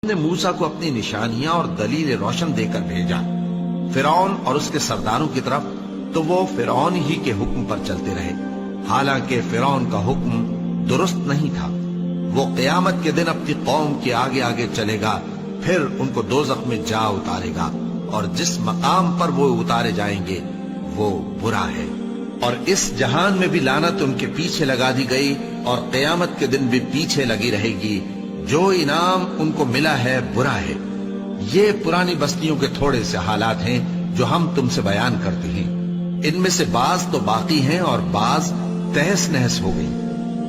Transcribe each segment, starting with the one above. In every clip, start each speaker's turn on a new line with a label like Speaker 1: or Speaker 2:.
Speaker 1: نے موسیٰ کو اپنی نشانیاں اور دلیل روشن دے کر بھیجا فرعون اور اس کے سرداروں کی طرف، تو وہ فرعون ہی کے حکم پر چلتے رہے، حالانکہ فرعون کا حکم درست نہیں تھا۔ وہ قیامت کے دن اپنی قوم کے آگے آگے چلے گا، پھر ان کو دوزخ میں جا اتارے گا، اور جس مقام پر وہ اتارے جائیں گے وہ برا ہے۔ اور اس جہان میں بھی لعنت ان کے پیچھے لگا دی گئی، اور قیامت کے دن بھی پیچھے لگی رہے گی۔ جو انعام ان کو ملا ہے برا ہے۔ یہ پرانی بستیوں کے تھوڑے سے حالات ہیں جو ہم تم سے بیان کرتے ہیں، ان میں سے بعض تو باقی ہیں اور بعض تہس نہس ہو گئی۔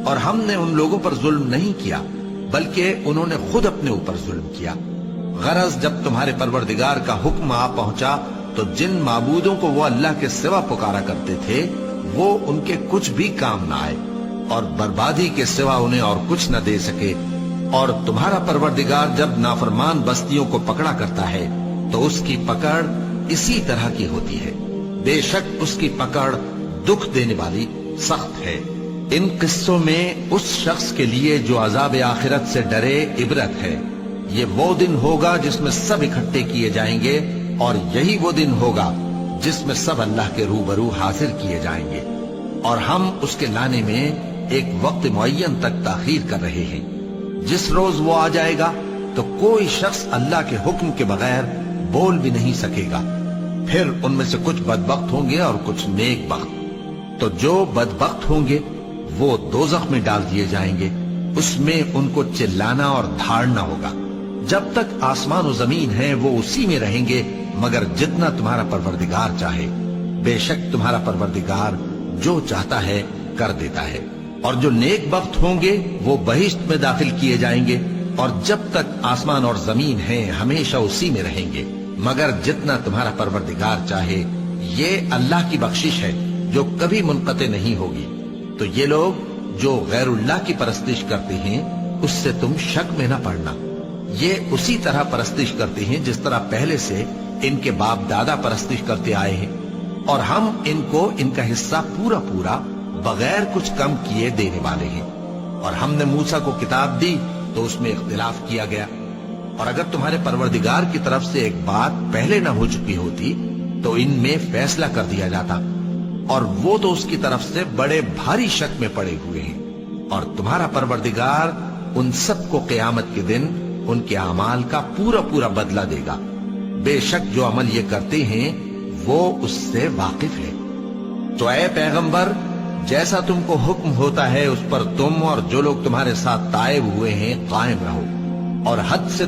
Speaker 1: اور ہم نے ان لوگوں پر ظلم نہیں کیا، بلکہ انہوں نے خود اپنے اوپر ظلم کیا۔ غرض جب تمہارے پروردگار کا حکم آ پہنچا تو جن معبودوں کو وہ اللہ کے سوا پکارا کرتے تھے وہ ان کے کچھ بھی کام نہ آئے، اور بربادی کے سوا انہیں اور کچھ نہ دے سکے۔ اور تمہارا پروردگار جب نافرمان بستیوں کو پکڑا کرتا ہے تو اس کی پکڑ اسی طرح کی ہوتی ہے، بے شک اس کی پکڑ دکھ دینے والی سخت ہے۔ ان قصوں میں اس شخص کے لیے جو عذاب آخرت سے ڈرے عبرت ہے۔ یہ وہ دن ہوگا جس میں سب اکٹھے کیے جائیں گے، اور یہی وہ دن ہوگا جس میں سب اللہ کے روبرو حاضر کیے جائیں گے، اور ہم اس کے لانے میں ایک وقت معین تک تاخیر کر رہے ہیں۔ جس روز وہ آ جائے گا تو کوئی شخص اللہ کے حکم کے بغیر بول بھی نہیں سکے گا۔ پھر ان میں سے کچھ بدبخت ہوں گے اور کچھ نیک بخت۔ تو جو بدبخت ہوں گے وہ دوزخ میں ڈال دیے جائیں گے، اس میں ان کو چلانا اور دھاڑنا ہوگا۔ جب تک آسمان و زمین ہے وہ اسی میں رہیں گے مگر جتنا تمہارا پروردگار چاہے۔ بے شک تمہارا پروردگار جو چاہتا ہے کر دیتا ہے۔ اور جو نیک بخت ہوں گے وہ بہشت میں داخل کیے جائیں گے، اور جب تک آسمان اور زمین ہیں ہمیشہ اسی میں رہیں گے مگر جتنا تمہارا پروردگار چاہے۔ یہ اللہ کی بخشش ہے جو کبھی منقطع نہیں ہوگی۔ تو یہ لوگ جو غیر اللہ کی پرستش کرتے ہیں اس سے تم شک میں نہ پڑنا۔ یہ اسی طرح پرستش کرتے ہیں جس طرح پہلے سے ان کے باپ دادا پرستش کرتے آئے ہیں، اور ہم ان کو ان کا حصہ پورا پورا بغیر کچھ کم کیے دینے والے ہیں۔ اور ہم نے موسیٰ کو کتاب دی تو اس میں اختلاف کیا گیا، اور اگر تمہارے پروردگار کی طرف سے ایک بات پہلے نہ ہو چکی ہوتی تو ان میں فیصلہ کر دیا جاتا، اور وہ تو اس کی طرف سے بڑے بھاری شک میں پڑے ہوئے ہیں۔ اور تمہارا پروردگار ان سب کو قیامت کے دن ان کے اعمال کا پورا پورا بدلہ دے گا۔ بے شک جو عمل یہ کرتے ہیں وہ اس سے واقف ہے۔ تو اے پیغمبر، جیسا تم کو حکم ہوتا ہے اس پر تم اور جو لوگ تمہارے ساتھ تائب ہوئے ہیں قائم رہو، اور حد سے